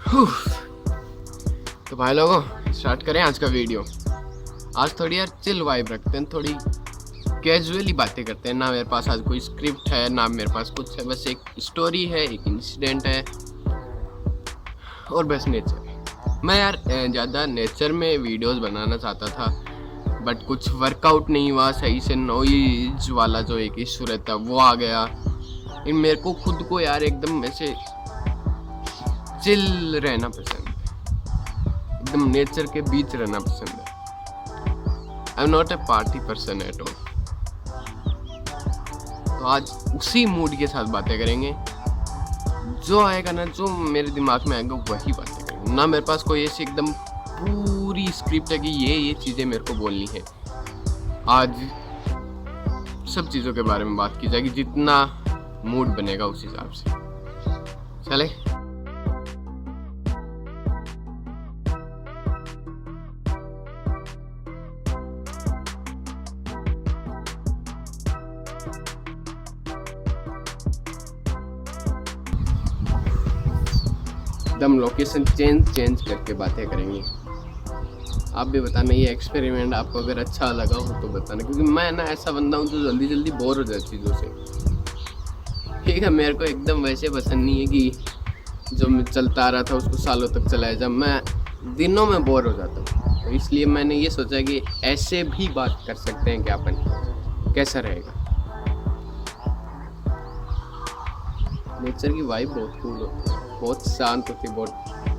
तो भाई लोगों, स्टार्ट करें आज का वीडियो। आज थोड़ी यार चिल वाइब रखते हैं, थोड़ी कैजुअली बातें करते हैं। ना मेरे पास आज कोई स्क्रिप्ट है, ना मेरे पास कुछ है, बस एक स्टोरी है, एक इंसिडेंट है और बस नेचर। मैं यार ज़्यादा नेचर में वीडियोस बनाना चाहता था, बट कुछ वर्कआउट नहीं हुआ सही से। नॉइज वाला जो एक इशू रहता है वो आ गया। इन मेरे को खुद को यार एकदम ऐसे चिल रहना पसंद है, एकदम नेचर के बीच रहना पसंद है। I am not a party person at all. तो आज उसी मूड के साथ बातें करेंगे। जो आएगा ना, जो मेरे दिमाग में आएगा वही बातें करेंगे। ना मेरे पास कोई ऐसी एकदम पूरी स्क्रिप्ट है कि ये चीज़ें मेरे को बोलनी है। आज सब चीज़ों के बारे में बात की जाएगी, जितना मूड बनेगा उस हिसाब से। चले। एकदम लोकेशन चेंज करके बातें करेंगे। आप भी बताना ये एक्सपेरिमेंट आपको अगर अच्छा लगा हो तो बताना, क्योंकि मैं ना ऐसा बंदा हूँ जो जल्दी बोर हो जाए चीज़ों से। ठीक है, मेरे को एकदम वैसे पसंद नहीं है कि जो चलता आ रहा था उसको सालों तक चलाया जाए। मैं दिनों में बोर हो जाता हूँ, तो इसलिए मैंने ये सोचा कि ऐसे भी बात कर सकते हैं कि अपन कैसा रहेगा। नेचर की वाइब बहुत कूल होती है, बहुत शांत होती है, बहुत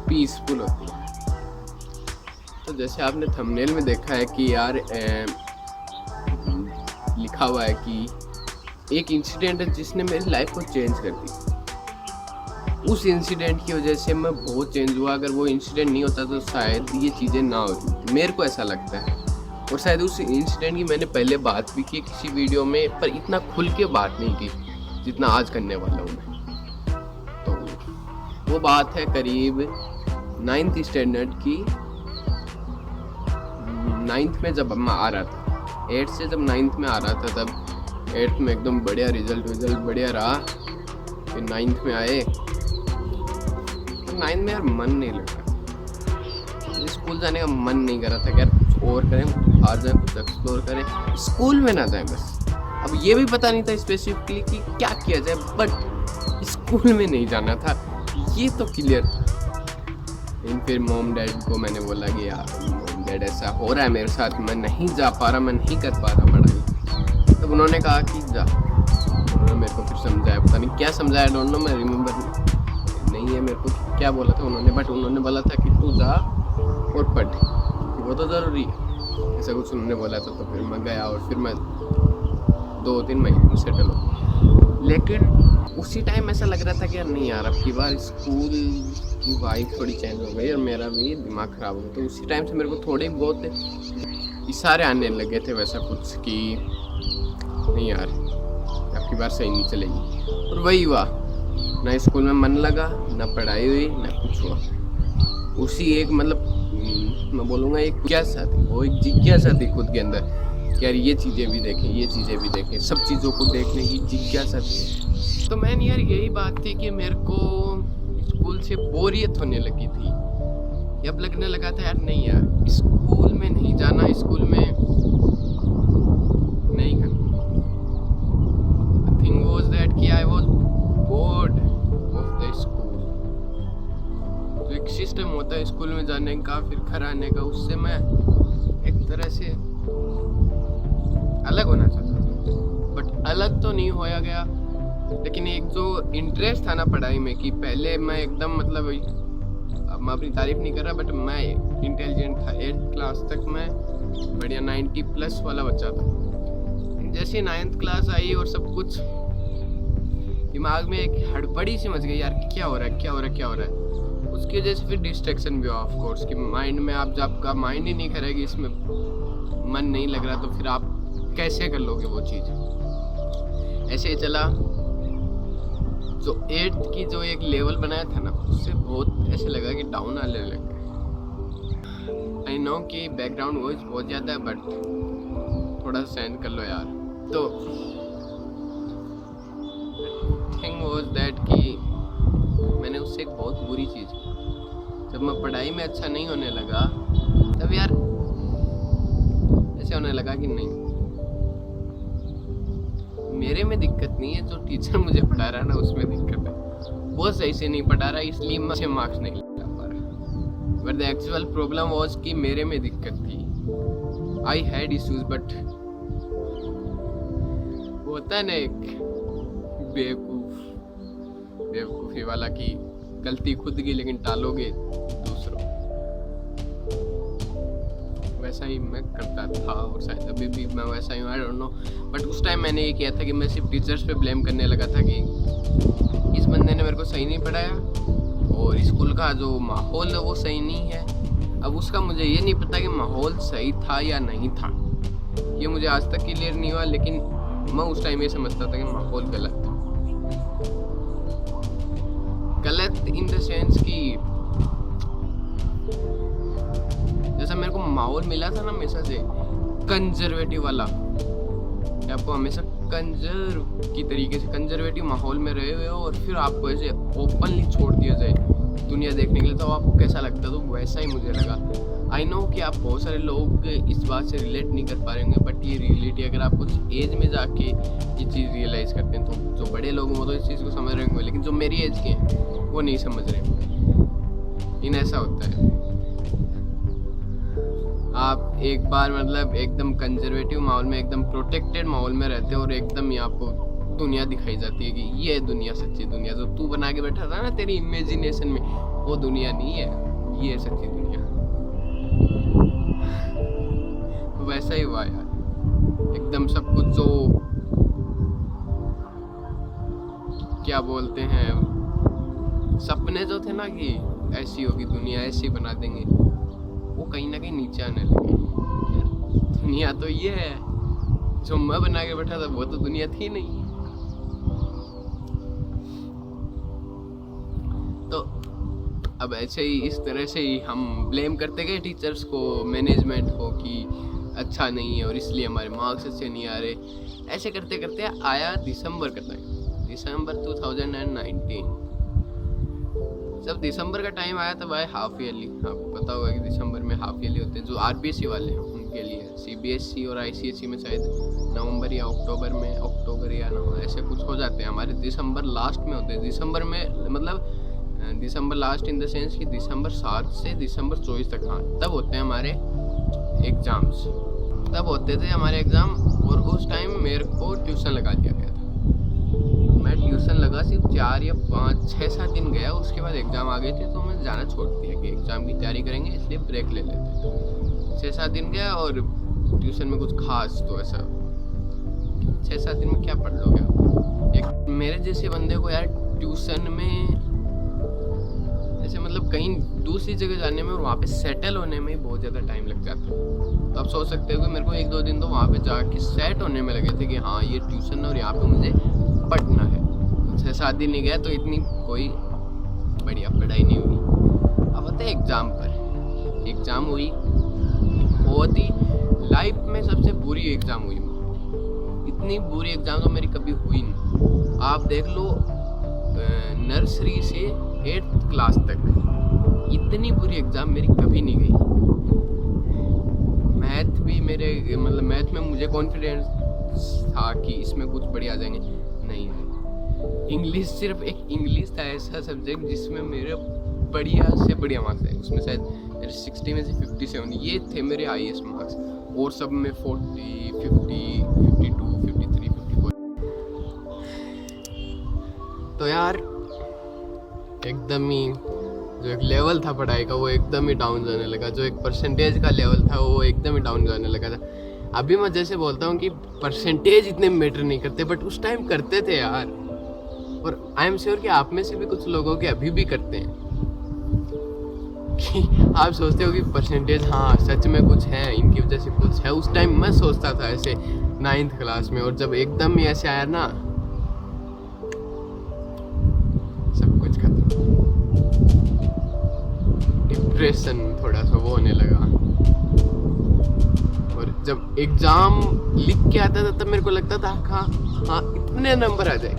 पीसफुल होती है। तो जैसे आपने थंबनेल में देखा है कि यार लिखा हुआ है कि एक इंसिडेंट है जिसने मेरी लाइफ को चेंज कर दी। उस इंसिडेंट की वजह से मैं बहुत चेंज हुआ। अगर वो इंसिडेंट नहीं होता तो शायद ये चीज़ें ना होती, मेरे को ऐसा लगता है। और शायद उस इंसिडेंट की मैंने पहले बात भी की किसी वीडियो में, पर इतना खुल के बात नहीं की जितना आज करने वाला हूँ मैं। वो बात है करीब 9th स्टैंडर्ड की। 9th में जब मैं आ रहा था, 8th से जब 9th में आ रहा था, तब 8th में एकदम बढ़िया रिजल्ट बढ़िया रहा। फिर 9th में आए तो 9th में यार मन नहीं लगा, स्कूल जाने का मन नहीं कर रहा था कि यार कुछ और करें, कुछ बाहर जाएं, कुछ एक्सप्लोर करें, स्कूल में ना जाएं बस। अब ये भी पता नहीं था स्पेसिफिकली कि क्या किया जाए, बट स्कूल में नहीं जाना था, ये तो क्लियर था। लेकिन फिर मॉम डैड को मैंने बोला कि यार मॉम डैड ऐसा हो रहा है मेरे साथ, मैं नहीं जा पा रहा, मैं नहीं कर पा रहा पढ़ाई। तब उन्होंने कहा कि जा। उन्होंने मेरे को फिर समझाया, पता नहीं क्या समझाया, डोंट नो, मैं रिमेम्बर नहीं है मेरे को क्या बोला था उन्होंने, बट उन्होंने बोला था कि तू जा और पढ़, वो तो ज़रूरी है, ऐसा कुछ उन्होंने बोला था। तो फिर मैं गया और फिर मैं 2-3 महीने में सेटल हो। लेकिन उसी टाइम ऐसा लग रहा था कि यार नहीं यार, अब की बार स्कूल की वाइब थोड़ी चेंज हो गई और मेरा भी दिमाग ख़राब हो गया। तो उसी टाइम से मेरे को थोड़े बहुत इशारे आने लगे थे वैसा कुछ कि नहीं यार अब की बार सही नहीं चलेगी। और वही हुआ, ना स्कूल में मन लगा, ना पढ़ाई हुई, ना कुछ हुआ। उसी एक मतलब मैं बोलूँगा एक जिज्ञासा थी, वो एक जिज्ञासा थी खुद के अंदर कि यार ये चीज़ें भी देखें, ये चीज़ें भी देखें, सब चीज़ों को देखने की जिज्ञासा थी। तो मैंने यार यही बात थी कि मेरे को स्कूल से बोरियत होने लगी थी। अब लगने लगा था यार नहीं यार, स्कूल में नहीं जाना, स्कूल में नहीं करना। The thing was that कि I was bored of the school। तो एक सिस्टम होता है स्कूल में जाने का, फिर घर आने का, उससे मैं एक तरह से अलग होना चाहता था। बट अलग तो नहीं होया गया, लेकिन एक जो इंटरेस्ट था ना पढ़ाई में, कि पहले मैं एकदम मतलब, अब मैं अपनी तारीफ नहीं कर रहा, बट मैं इंटेलिजेंट था। 8th क्लास तक मैं बढ़िया 90+ वाला बच्चा था। जैसे 9th क्लास आई और सब कुछ दिमाग में एक हड़बड़ी सी मच गई, यार क्या हो रहा है। उसकी वजह से फिर डिस्ट्रैक्शन भी हुआ ऑफ कोर्स, कि माइंड में आप जब आपका माइंड ही नहीं करेगी, इसमें मन नहीं लग रहा, तो फिर आप कैसे कर लोगे वो चीज़। ऐसे ही चला। जो 8th की जो एक लेवल बनाया था ना, उससे बहुत ऐसे लगा कि डाउन आने लगा। आई नो कि बैकग्राउंड वॉइस बहुत ज़्यादा है, बट थोड़ा सहन कर लो यार। तो थिंग वाज दैट कि मैंने उससे एक बहुत बुरी चीज़ जब मैं पढ़ाई में अच्छा नहीं होने लगा तब यार ऐसे होने लगा कि नहीं, मेरे में दिक्कत नहीं है, जो टीचर मुझे पढ़ा रहा है ना उसमें दिक्कत है, वो सही से नहीं पढ़ा रहा इसलिए मैं अच्छे मार्क्स नहीं ला पा रहा। But the actual problem was कि मेरे में दिक्कत थी। आई हैड इश्यूज, बट होता है ना एक बेवकूफ़ी वाला की गलती खुद की लेकिन टालोगे दूसरों, वैसा ही मैं करता था और शायद अभी भी मैं वैसा ही हूँ, आई डोंट नो। बट उस टाइम मैंने ये किया था कि मैं सिर्फ टीचर्स पे ब्लेम करने लगा था कि इस बंदे ने मेरे को सही नहीं पढ़ाया और स्कूल का जो माहौल है वो सही नहीं है। अब उसका मुझे ये नहीं पता कि माहौल सही था या नहीं था, ये मुझे आज तक क्लियर नहीं हुआ, लेकिन मैं उस टाइम ये समझता था कि माहौल गलत था। गलत इन द सेंस कि जैसा मेरे को माहौल मिला था ना हमेशा से कंजर्वेटिव वाला, आपको हमेशा कंजर्व की तरीके से कंजर्वेटिव माहौल में रहे हुए हो और फिर आपको ऐसे ओपनली छोड़ दिया जाए दुनिया देखने के लिए, तो आपको कैसा लगता है, तो वैसा ही मुझे लगा। आई नो कि आप बहुत सारे लोग इस बात से रिलेट नहीं कर पा रहे होंगे, बट ये रियलिटी अगर आप कुछ एज में जाके ये चीज़ रियलाइज़ करते हैं तो जो बड़े लोग वो तो इस चीज़ को समझ रहे होंगे, लेकिन जो मेरी एज के हैं वो नहीं समझ रहे। इन ऐसा होता है, आप एक बार मतलब एकदम कंजर्वेटिव माहौल में, एकदम प्रोटेक्टेड माहौल में रहते हो और एकदम ही आपको दुनिया दिखाई जाती है कि ये दुनिया सच्ची दुनिया, जो तू बना के बैठा था ना तेरी इमेजिनेशन में, वो दुनिया नहीं है, ये सच्ची दुनिया। वैसा ही हुआ यार, एकदम सब कुछ जो क्या बोलते हैं सपने जो थे ना कि ऐसी होगी दुनिया, ऐसी बना देंगे, वो कहीं ना कहीं नीचे आने लगे। दुनिया तो ये है, जो मैं बना के बैठा था वो तो दुनिया थी नहीं। तो अब ऐसे ही इस तरह से ही हम ब्लेम करते गए टीचर्स को, मैनेजमेंट को कि अच्छा नहीं है और इसलिए हमारे मार्क्स अच्छे नहीं आ रहे। ऐसे करते करते आया दिसंबर का टाइम, दिसंबर 2019। जब दिसंबर का टाइम आया तब आया हाफ ईयरली। आपको पता होगा कि दिसंबर में हाफ ईयरली होते हैं, जो आरबीएसई वाले हैं उनके लिए। सीबीएसई और आईसीएसई में शायद नवंबर या अक्टूबर या नवंबर ऐसे कुछ हो जाते हैं। हमारे दिसंबर लास्ट में होते हैं। दिसंबर में मतलब दिसंबर लास्ट इन द सेंस कि दिसंबर 7 से दिसंबर 24 तक, हाँ तब होते हैं हमारे एग्ज़ाम्स, तब होते थे हमारे एग्ज़ाम। और उस टाइम मेरे को ट्यूशन लगा दिया गया था। मैं ट्यूशन लगा सिर्फ 4 या 5 6-7 दिन गया, उसके बाद एग्ज़ाम आ गए थे तो मैं जाना छोड़ दिया कि एग्ज़ाम की तैयारी करेंगे इसलिए ब्रेक ले लेते। 6-7 दिन गया और ट्यूशन में कुछ खास तो ऐसा 6-7 दिन में क्या पढ़ लोगे आप। एक मेरे जैसे बंदे को यार ट्यूशन में ऐसे मतलब कहीं दूसरी जगह जाने में और वहाँ पे सेटल होने में बहुत ज़्यादा टाइम लग जाता है। तो आप सोच सकते हो कि मेरे को 1-2 दिन तो वहाँ पे जाके सेट होने में लगे थे कि हाँ ये ट्यूशन है और यहाँ पे मुझे पढ़ना है। 6-7 दिन नहीं गया तो इतनी कोई बढ़िया पढ़ाई नहीं हुई। अब होते एग्ज़ाम पर, एग्ज़ाम हुई, बहुत ही लाइफ में सबसे बुरी एग्ज़ाम हुई। इतनी बुरी एग्ज़ाम तो मेरी कभी हुई नहीं। आप देख लो नर्सरी से 8th क्लास तक इतनी बुरी एग्ज़ाम मेरी कभी नहीं गई। मैथ भी मेरे मतलब मैथ में मुझे कॉन्फिडेंस था कि इसमें कुछ बढ़िया आ जाएंगे, नहीं है। इंग्लिश, सिर्फ एक इंग्लिश था ऐसा सब्जेक्ट जिसमें मेरे बढ़िया से बढ़िया मार्क्स आए। उसमें शायद मेरे 60 में से 57 ये थे मेरे हाईएस्ट मार्क्स, और सब में 40, 50, 52, 53, 54। तो यार एकदम ही जो एक लेवल था पढ़ाई का वो एकदम ही डाउन जाने लगा। जो एक परसेंटेज का लेवल था वो एकदम ही डाउन जाने लगा था। अभी मैं जैसे बोलता हूँ कि परसेंटेज इतने मैटर नहीं करते, बट उस टाइम करते थे यार। और आई एम श्योर कि आप में से भी कुछ लोगों के अभी भी करते हैं कि आप सोचते हो कि परसेंटेज हाँ सच में कुछ है, इनकी वजह से कुछ है। उस टाइम मैं सोचता था ऐसे 9th क्लास में, और जब एकदम ही ऐसे आया ना सब कुछ खत्म। डिप्रेशन थोड़ा सा वो होने लगा। और जब एग्जाम लिख के आता था तब मेरे को लगता था हाँ इतने नंबर आ जाए,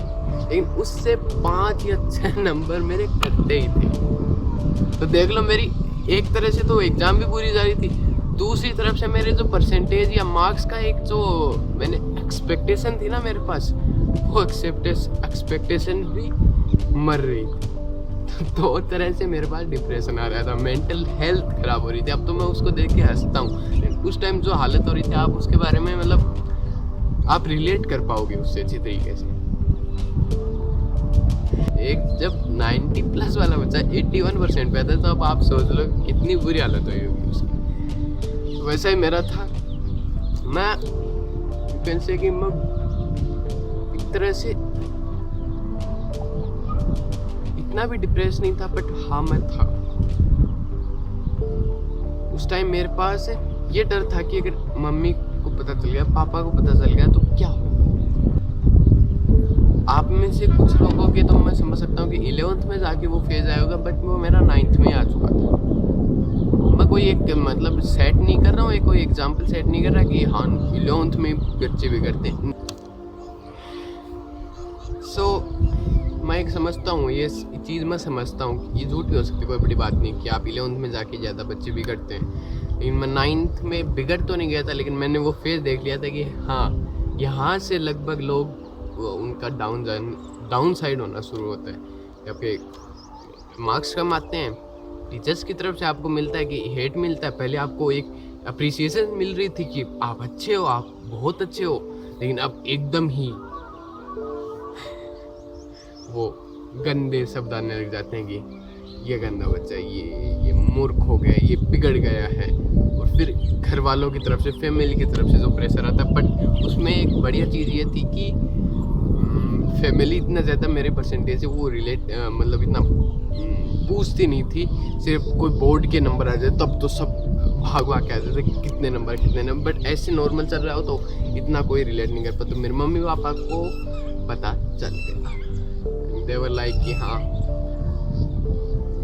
लेकिन उससे 5 या 6 नंबर मेरे कटते ही थे। तो देख लो, मेरी एक तरह से तो एग्ज़ाम भी पूरी जा रही थी, दूसरी तरफ से मेरे जो परसेंटेज या मार्क्स का एक जो मैंने एक्सपेक्टेशन थी ना मेरे पास, वो एक्सपेक्टेशन भी मर रही थी। दो तरह से मेरे पास डिप्रेशन आ रहा था, मेंटल हेल्थ खराब हो रही थी। अब तो मैं उसको देख के हंसता हूँ, उस टाइम जो हालत हो रही थी आप उसके बारे में मतलब आप रिलेट कर पाओगे उससे अच्छी तरीके से। एक जब 90 प्लस वाला बच्चा 81% पे आता है, तो अब आप सोच लो कितनी बुरी हालत हुई होगी उसकी। वैसा ही मेरा था। मैं कैसे कि मैं एक तरह से इतना भी डिप्रेस नहीं था, बट हाँ मैं था। उस टाइम मेरे पास ये डर था कि अगर मम्मी को पता चल गया, पापा को पता चल गया तो क्या हो। आप में से कुछ लोगों के तो मैं समझ सकता हूँ कि 11th में जाके वो फेज आया होगा, बट वो मेरा 9th में आ चुका था। मैं कोई एक मतलब सेट नहीं कर रहा हूँ, कोई एग्जाम्पल सेट नहीं कर रहा कि हाँ 11th में बच्चे भी करते हैं। मैं एक समझता हूँ, ये चीज़ मैं समझता हूँ, ये झूठ भी हो सकती है, कोई बड़ी बात नहीं कि आप 11th में जाके ज़्यादा बच्चे बिगड़ते हैं। लेकिन मैं 9th में बिगड़ तो नहीं गया था, लेकिन मैंने वो फेज देख लिया था कि हाँ यहाँ से लगभग लोग उनका डाउन साइड होना शुरू होता है, या फिर मार्क्स कम आते हैं, टीचर्स की तरफ से आपको मिलता है कि हेट मिलता है। पहले आपको एक अप्रिसिएशन मिल रही थी कि आप अच्छे हो, आप बहुत अच्छे हो, लेकिन अब एकदम ही वो गंदे शब्द आने लग जाते हैं कि ये गंदा बच्चा, ये मूर्ख हो गया, ये बिगड़ गया है। और फिर घर वालों की तरफ से, फैमिली की तरफ से जो प्रेशर आता है। बट उसमें एक बढ़िया चीज़ ये थी कि फैमिली इतना ज़्यादा मेरे परसेंटेज से वो मतलब इतना पूछती नहीं थी। सिर्फ कोई बोर्ड के नंबर आ जाए तब तो सब भाग के आते थे कितने नंबर। बट ऐसे नॉर्मल चल रहा हो तो इतना कोई रिलेट नहीं कर पाता। तो मेरे मम्मी पापा को पता चल गया, दे वर लाइक कि हाँ,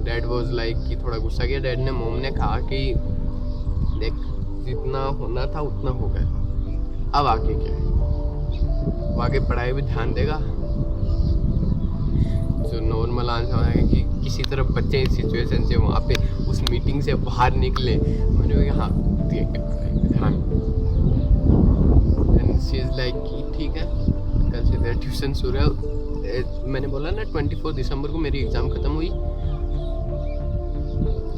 डैड वाज लाइक कि थोड़ा गुस्सा किया डैड ने। मॉम ने कहा कि देख जितना होना था उतना हो गया, अब आगे क्या है, आगे पढ़ाई भी ध्यान देगा। जो नॉर्मल आंसर है कि किसी तरह बच्चे इस सिचुएशन से वहाँ पे उस मीटिंग से बाहर निकले। मैंने कहा हाँ ध्यान, एंड शी इज लाइक कि ठीक है, कल से तेरा ट्यूशन शुरू है। मैंने बोला ना 24 दिसंबर को मेरी एग्ज़ाम ख़त्म हुई।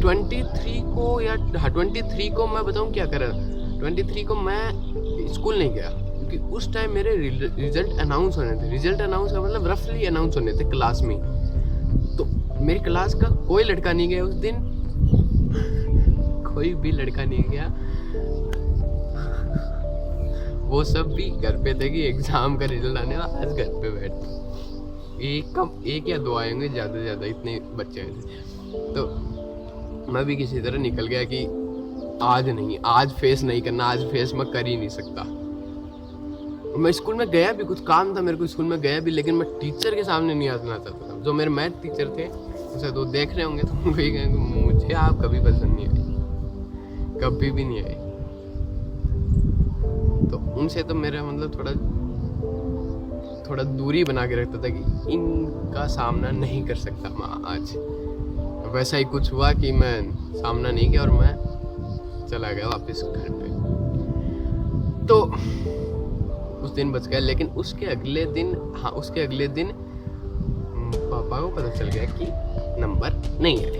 23 को या हाँ 23 को मैं बताऊँ क्या करा। 23 को मैं स्कूल नहीं गया क्योंकि उस टाइम मेरे रिजल्ट अनाउंस होने थे। रिजल्ट अनाउंस का मतलब रफली अनाउंस होने थे क्लास में। तो मेरी क्लास का कोई लड़का नहीं गया उस दिन, कोई भी लड़का नहीं गया। वो सब भी घर पे थे कि एग्ज़ाम का रिजल्ट आने वाला, आज घर पे बैठ एक या दो आएंगे, ज़्यादा से ज़्यादा इतने बच्चे आए थे। तो मैं भी किसी तरह निकल गया कि आज फेस नहीं करना, आज फेस मैं कर ही नहीं सकता। मैं स्कूल में गया भी, कुछ काम था मेरे को स्कूल में गया भी, लेकिन मैं टीचर के सामने नहीं आना चाहता था। जो मेरे मैथ टीचर थे उसे तो देख रहे होंगे, तो वही कहेंगे मुझे आप कभी पसंद नहीं आए, कभी भी नहीं आए। तो उनसे तो मेरा मतलब थोड़ा दूरी बना के रखता था कि इनका सामना नहीं कर सकता मैं आज। वैसा ही कुछ हुआ कि मैं सामना नहीं किया और मैं चला गया वापस घर पे। तो उस दिन बच गया। लेकिन उसके अगले दिन पापा को पता चल गया कि नंबर नहीं आए।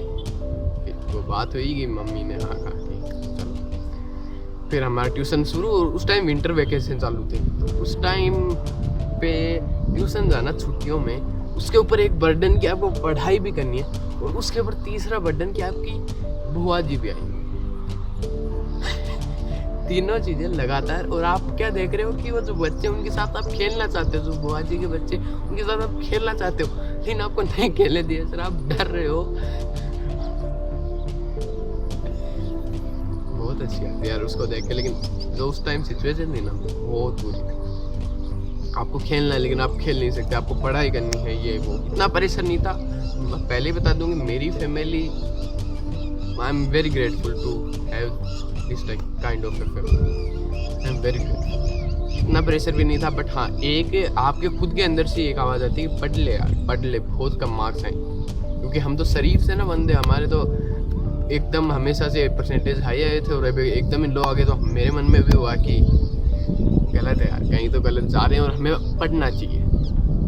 फिर वो बात हुई कि मम्मी ने हाँ कहा कि चलो। फिर हमारा ट्यूशन शुरू, और उस टाइम विंटर वैकेशन चालू थे। तो उस टाइम पे ट्यूशन जाना छुट्टियों में, उसके ऊपर एक बर्डन कि आपको पढ़ाई भी करनी है, और उसके ऊपर तीसरा बर्डन कि आपकी बुआ जी भी आएंगी। तीनों चीज़ें लगातार। और आप क्या देख रहे हो कि वो जो बच्चे उनके साथ आप खेलना चाहते हो, जो बुआ जी के बच्चे उनके साथ आप खेलना चाहते हो, लेकिन आपको नहीं खेलने दिया सर, आप डर रहे हो। बहुत अच्छी आती है यार उसको देख के। लेकिन जो उस टाइम सिचुएशन थी ना बहुत बुरी थी। आपको खेलना है लेकिन आप खेल नहीं सकते, आपको पढ़ाई करनी है, ये वो। इतना प्रेशर नहीं था। मैं पहले बता दूंगी, मेरी family, I am very grateful to have this kind of a family. I am very grateful. इतना प्रेशर भी नहीं था। बट हाँ, एक आपके खुद के अंदर से एक आवाज़ आती है, पढ़ ले यार, पढ़ ले, बहुत कम मार्क्स हैं। क्योंकि हम तो शरीफ से ना बंदे, हमारे तो एकदम हमेशा से परसेंटेज हाई आए थे और अभी एकदम इन लो आ गए। तो मेरे मन में भी हुआ कि गलत है यार, कहीं तो गलत जा रहे हैं और हमें पढ़ना चाहिए।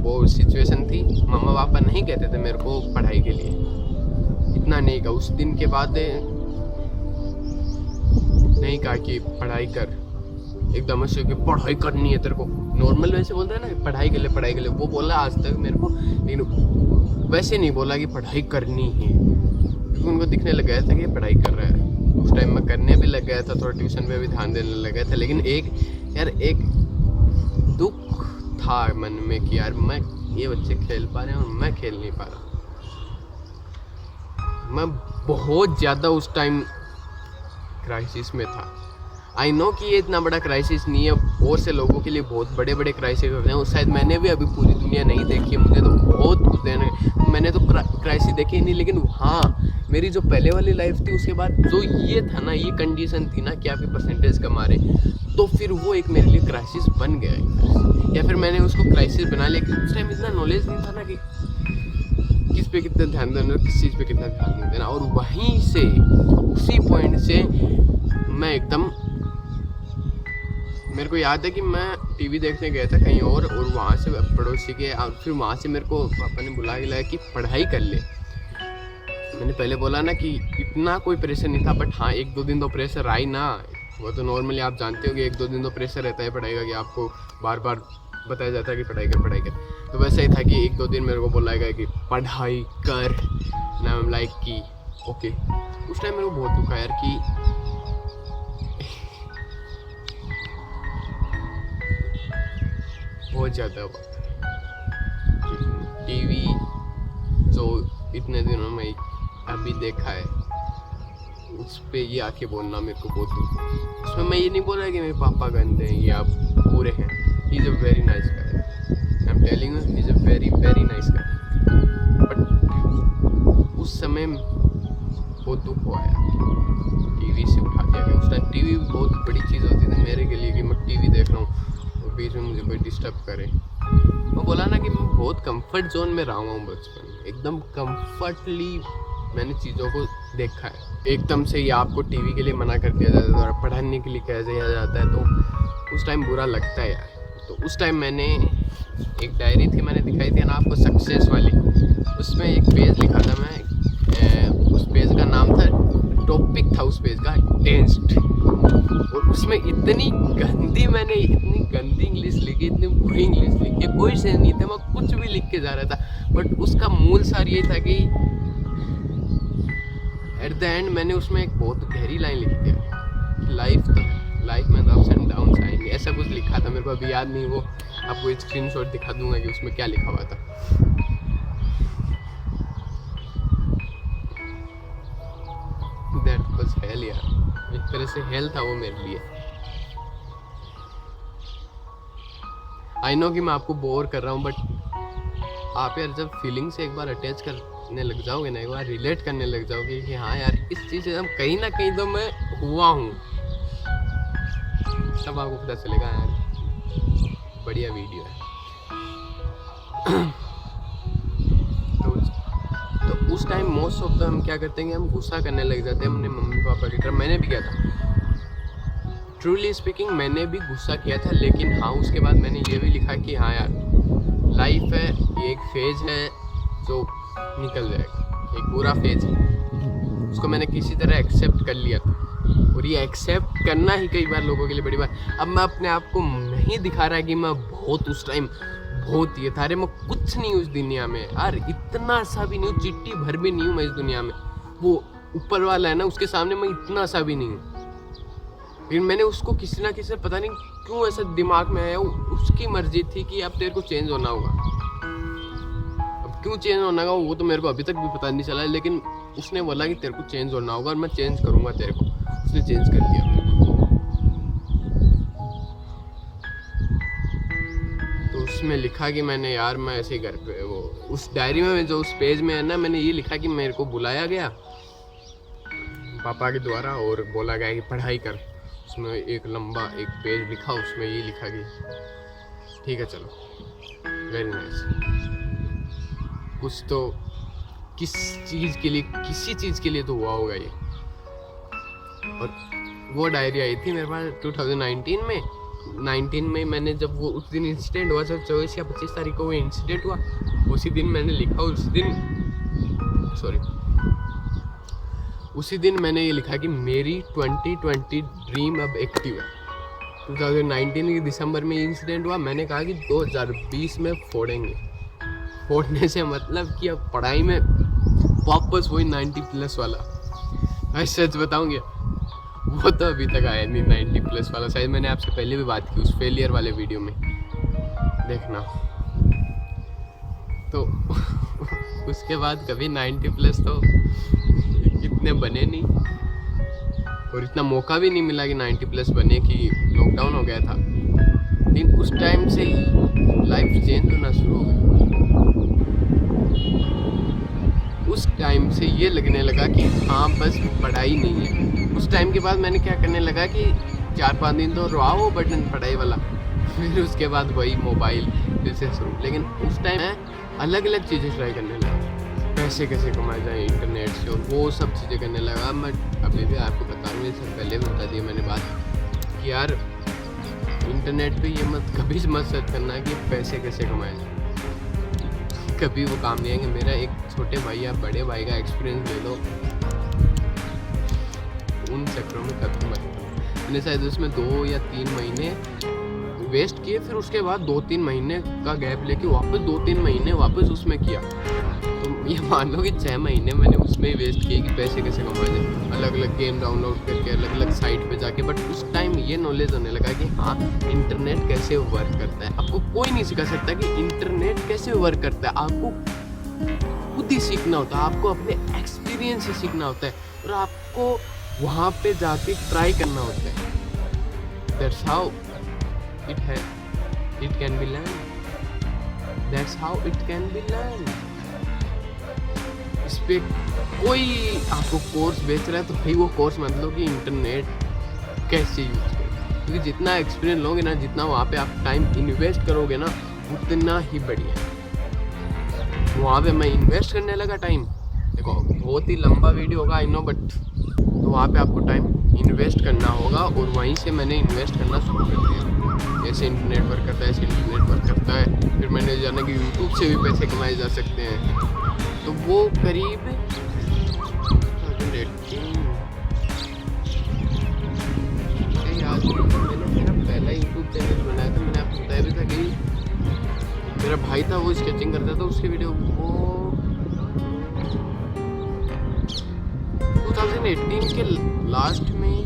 वो सिचुएशन थी, मम्मा पापा नहीं कहते थे मेरे को पढ़ाई के लिए, इतना नहीं कहा। उस दिन के बाद नहीं कहा कि पढ़ाई कर, एकदम से कि पढ़ाई करनी है तेरे को, नॉर्मल वैसे बोलते हैं ना पढ़ाई के लिए, वो बोला आज तक मेरे को, लेकिन वैसे नहीं बोला कि पढ़ाई करनी है, क्योंकि उनको दिखने लग गया था कि पढ़ाई कर रहा है। उस टाइम मैं करने भी लग गया था, थोड़ा ट्यूशन पे भी ध्यान देने लग गया था, लेकिन एक दुख था मन में कि यार मैं, ये बच्चे खेल पा रहे हैं और मैं खेल नहीं पा रहा। मैं बहुत ज़्यादा उस टाइम क्राइसिस में था। आई नो कि ये इतना बड़ा क्राइसिस नहीं है, बहुत से लोगों के लिए बहुत बड़े बड़े क्राइसिस होते हैं, और शायद मैंने भी अभी पूरी दुनिया नहीं देखी है, मुझे तो बहुत कुछ देने, मैंने तो क्राइसिस देखी ही नहीं। लेकिन हाँ, मेरी जो पहले वाली लाइफ थी उसके बाद जो ये था ना, ये कंडीशन थी ना कि आप ये परसेंटेज कमा रहे, तो फिर वो एक मेरे लिए क्राइसिस बन गया है, या फिर मैंने उसको क्राइसिस बना लिया। क्योंकि उस टाइम इतना नॉलेज नहीं था ना कि किस पे कितना ध्यान देना, किस चीज़ पे कितना ध्यान नहीं देना। और वहीं से, उसी पॉइंट से मैं एकदम, मेरे को याद है कि मैं टीवी देखने गया था कहीं और वहाँ से पड़ोसी के, और फिर वहाँ से मेरे को पापा ने बुला के लाया कि पढ़ाई कर ले। मैंने पहले बोला ना कि इतना कोई प्रेशर नहीं था, बट हाँ 1-2 दिन तो प्रेशर आई ना, वो तो नॉर्मली आप जानते हो कि 1-2 दिन तो प्रेशर रहता है पढ़ाई का, कि आपको बार बार बताया जाता है कि पढ़ाई कर। तो वैसे ही था कि 1-2 दिन मेरे को बोला गया कि पढ़ाई कर ना, लाइक कि ओके। उस टाइम मेरे को बहुत दुखा यार कि बहुत ज़्यादा टीवी जो इतने दिनों में अभी देखा है, उस पर ये आके बोलना मेरे को बहुत दुख। उसमें मैं ये नहीं बोल रहा कि मेरे पापा गंदे हैं या बुरे हैं, he is a very nice guy, I am telling you, he is a very very nice guy. But उस समय बहुत दुख हुआ यार, टीवी से उठा दिया गया। उस टाइम टीवी बहुत बड़ी चीज़ होती थी मेरे के लिए, कि मैं टीवी देख रहा हूँ और बीच में मुझे कोई डिस्टर्ब करे। मैं बोला ना कि मैं बहुत कंफर्ट जोन में रहा हूँ बचपन में, एकदम कंफर्टली मैंने चीज़ों को देखा है। एकदम से ही आपको टीवी के लिए मना कर दिया जाता है और पढ़ाने के लिए कह दिया जाता है, तो उस टाइम बुरा लगता है यार। तो उस टाइम मैंने एक डायरी थी, मैंने दिखाई थी ना आपको, सक्सेस वाली, उसमें एक पेज लिखा था मैं, उस पेज का नाम था, टॉपिक था उस पेज का टेस्ट, और उसमें इतनी गंदी इंग्लिश लिखी, इतनी बुरी इंग्लिश लिखी, कोई सेंस नहीं था, मैं कुछ भी लिख के जा रहा था। बट उसका मूल सार ये था कि एट द एंड मैंने उसमें एक बहुत गहरी लाइन लिखी थी, लाइफ में अप्स एंड डाउन्स आएंगे, ऐसा कुछ लिखा था, मेरे को अभी याद नहीं। वो आपको एक स्क्रीनशॉट दिखा दूंगा कि उसमें क्या लिखा हुआ था। दैट वाज हेल यार, एक तरह से हेल था वो मेरे लिए। आई नो कि मैं आपको बोर कर रहा हूँ, बट आप यार जब फीलिंग से एक बार अटैच करने लग जाओगे ना, एक बार रिलेट करने लग जाओगे कि हाँ यार इस चीज़ से हम कहीं ना कहीं तो मैं हुआ हूँ, तब आपको पता चलेगा यार बढ़िया वीडियो है। तो उस टाइम मोस्ट ऑफ द हम क्या करते हैं कि हम गुस्सा करने लग जाते हैं अपने मम्मी पापा की तरफ। मैंने भी किया था, ट्रूली स्पीकिंग मैंने भी गुस्सा किया था, लेकिन हाँ उसके बाद मैंने ये भी लिखा कि हाँ यार लाइफ है, ये एक फेज है जो निकल जाएगा, एक बुरा फेज है, उसको मैंने किसी तरह एक्सेप्ट कर लिया था। और ये एक्सेप्ट करना ही कई बार लोगों के लिए बड़ी बात। अब मैं अपने आप को नहीं दिखा रहा कि मैं बहुत उस टाइम बहुत ये था, अरे मैं कुछ नहीं हूँ इस दुनिया में यार, इतना सा भी नहीं हूँ, चिट्ठी भर भी नहीं हूँ मैं इस दुनिया में। वो ऊपर वाला है ना, उसके सामने मैं इतना सा भी नहीं हूँ। लेकिन मैंने उसको किसी ना किसी, पता नहीं क्यों ऐसा दिमाग में आया, उसकी मर्जी थी कि अब तेरे को चेंज होना होगा। अब क्यों चेंज होना होगा वो तो मेरे को अभी तक भी पता नहीं चला, लेकिन उसने बोला कि तेरे को चेंज होना होगा और मैं चेंज करूँगा तेरे को। उसने चेंज कर दिया मेरे को। तो उसमें लिखा कि मैंने यार मैं ऐसे घर पे, वो उस डायरी में जो उस पेज में है ना, मैंने ये लिखा कि मेरे को बुलाया गया पापा के द्वारा और बोला गया कि पढ़ाई कर। उसमें एक लंबा एक पेज लिखा, उसमें ये लिखा कि ठीक है चलो, वेरी नाइस, कुछ तो किस चीज़ के लिए, किसी चीज़ के लिए तो हुआ होगा ये। और वो डायरी आई थी मेरे पास 2019 में। 19 में मैंने जब वो उस दिन इंसिडेंट हुआ, जब 24 या 25 तारीख को वो इंसिडेंट हुआ, उसी दिन मैंने लिखा, उसी दिन मैंने ये लिखा कि मेरी 2020 ड्रीम अब एक्टिव है। 2019 के दिसंबर में इंसिडेंट हुआ, मैंने कहा कि 2020 में फोड़ेंगे। फोड़ने से मतलब कि अब पढ़ाई में वापस वही 90+ वाला। मैं सच बताऊंगे, वो तो अभी तक आया नहीं 90+ वाला। शायद मैंने आपसे पहले भी बात की उस फेलियर वाले वीडियो में, देखना। तो उसके बाद कभी 90+ तो इतने बने नहीं, और इतना मौका भी नहीं मिला कि 90+ बने, कि लॉकडाउन हो गया था। लेकिन उस टाइम से लाइफ चेंज होना शुरू हो गई। उस टाइम से ये लगने लगा कि हाँ बस पढ़ाई नहीं है। उस टाइम के बाद मैंने क्या करने लगा कि 4-5 दिन तो रहा वो बटन पढ़ाई वाला, फिर उसके बाद वही मोबाइल फिर से शुरू। लेकिन उस टाइम मैं अलग अलग चीज़ें ट्राई करने लगा, पैसे कैसे कमाए जाए इंटरनेट से, और वो सब चीज़ें करने लगा। मैं अभी भी आपको बता रहा हूँ, इससे पहले भी बता दिया मैंने बात कि यार इंटरनेट पे ये कभी मत सर्च करना कि पैसे कैसे कमाए जाए, कभी वो काम नहीं आएंगे। मेरा एक छोटे भाई या बड़े भाई का एक्सपीरियंस ले लो, उन सेक्टरों में कभी मत। मैंने शायद उसमें 2 या 3 महीने वेस्ट किए, फिर उसके बाद 2-3 महीने का गैप लेके वापस 2-3 महीने वापस उसमें किया। तो ये मान लो कि 6 महीने मैंने उसमें ही वेस्ट किए कि पैसे कैसे कमाए जाए, अलग अलग गेम डाउनलोड करके, अलग अलग साइट पे जाके। बट उस टाइम ये नॉलेज होने लगा कि हाँ इंटरनेट कैसे वर्क करता है। आपको कोई नहीं सिखा सकता कि इंटरनेट कैसे वर्क करता है, आपको खुद ही सीखना होता है, आपको अपने एक्सपीरियंस से सीखना होता है, और आपको वहाँ पे जाके ट्राई करना होता है। That's how it can be learned. That's how it can be learned. इस पे कोई आपको कोर्स बेच रहा है तो भाई वो कोर्स मतलब कि इंटरनेट कैसे यूज करें, क्योंकि जितना एक्सपीरियंस लोगे ना, जितना वहाँ पे आप टाइम इन्वेस्ट करोगे ना, उतना ही बढ़िया। वहाँ पे मैं इन्वेस्ट करने लगा टाइम, देखो बहुत ही लंबा वीडियो होगा आई नो, बट तो वहाँ पे आपको टाइम इन्वेस्ट करना होगा, और वहीं से मैंने इन्वेस्ट करना शुरू कर दिया। ऐसे इंटरनेट वर्क करता है, ऐसे इंटरनेट वर्क करता है। फिर मैंने जाना कि यूट्यूब से भी पैसे कमाए जा सकते हैं। तो वो करीब याद मैंने मेरा पहला यूट्यूब चैनल बनाया था, मैंने आपको बताया भी था कि मेरा भाई था वो स्केचिंग करता था, उसकी वीडियो वो 2018 के लास्ट में,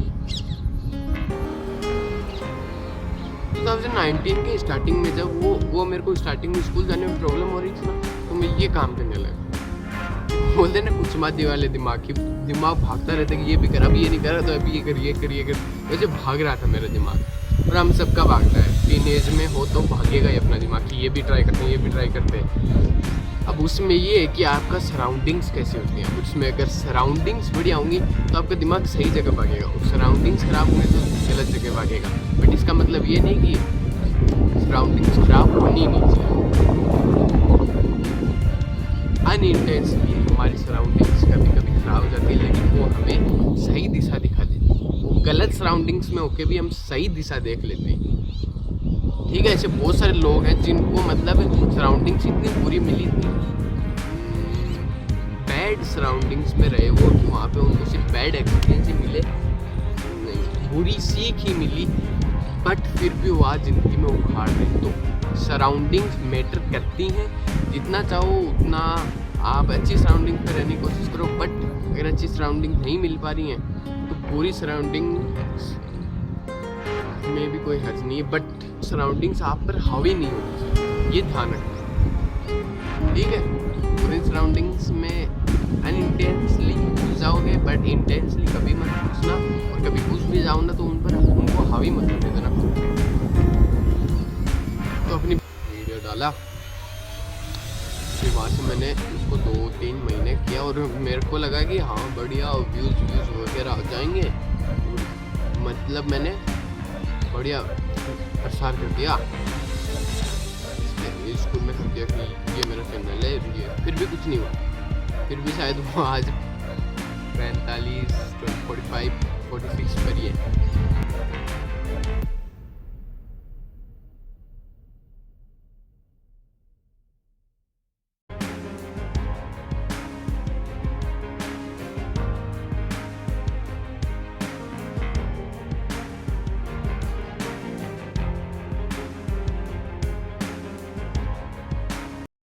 2019 के स्टार्टिंग में, जब वो मेरे को स्टार्टिंग में स्कूल जाने में प्रॉब्लम हो रही थी ना, तो मैं ये काम करने लगा। बोलते ना कुछ मत वाले दिमाग भागता रहता है कि ये भी कर, अब ये नहीं करा तो अभी ये कर। वैसे भाग रहा था मेरा दिमाग, और हम सबका भागता है। टीनेज में हो तो भागेगा ही अपना दिमाग कि ये भी ट्राई करते हैं। अब उसमें ये है कि आपका सराउंडिंग्स कैसे होती हैं। उसमें अगर सराउंडिंग्स बढ़िया होंगी तो आपका दिमाग सही जगह भागेगा, और सराउंडिंग्स खराब होंगे तो गलत जगह भागेगा। बट इसका मतलब ये नहीं कि सराउंडिंग्स खराब होनी नहीं चाहिए। अनइंटेंशनली हमारी सराउंडिंग्स कभी खराब हो जाती है, लेकिन वो हमें सही दिशा दिखा देती है। वो गलत सराउंडिंग्स में होके भी हम सही दिशा देख लेते हैं। ठीक है, ऐसे बहुत सारे लोग हैं जिनको मतलब सराउंडिंग्स इतनी बुरी मिली थी, बैड सराउंडिंग्स में रहे वो, कि वहाँ पे उनको सिर्फ बैड एक्सपीरियंस ही मिले, बुरी सीख ही मिली, बट फिर भी वो आज ज़िंदगी में उखाड़ रहे। तो सराउंडिंग्स मैटर करती हैं, जितना चाहो उतना आप अच्छी सराउंडिंग पर रहने की कोशिश करो। बट अगर अच्छी सराउंडिंग नहीं मिल पा रही हैं तो पूरी सराउंडिंग में भी कोई हर्ज नहीं है, बट सराउंडिंग्स आप पर हावी नहीं होनी चाहिए, ये ध्यान रखना। ठीक है, पूरी सराउंडिंग्स में अनइंटेंशनली घुस जाओगे, बट इंटेंशनली कभी मत घुसना, और कभी घुस भी जाओ ना तो उनको हावी मत होने देना। तो अपनी वीडियो डाला, फिर वहाँ से मैंने उसको 2-3 महीने किया, और मेरे को लगा कि हाँ बढ़िया व्यूज़ वगैरह आ जाएंगे, मतलब मैंने बढ़िया प्रसार कर दिया, स्कूल में कर दिया कि ये मेरा चैनल है, ये फिर भी कुछ नहीं हुआ। फिर भी शायद वो आज 45, 45, 46 पर ही है।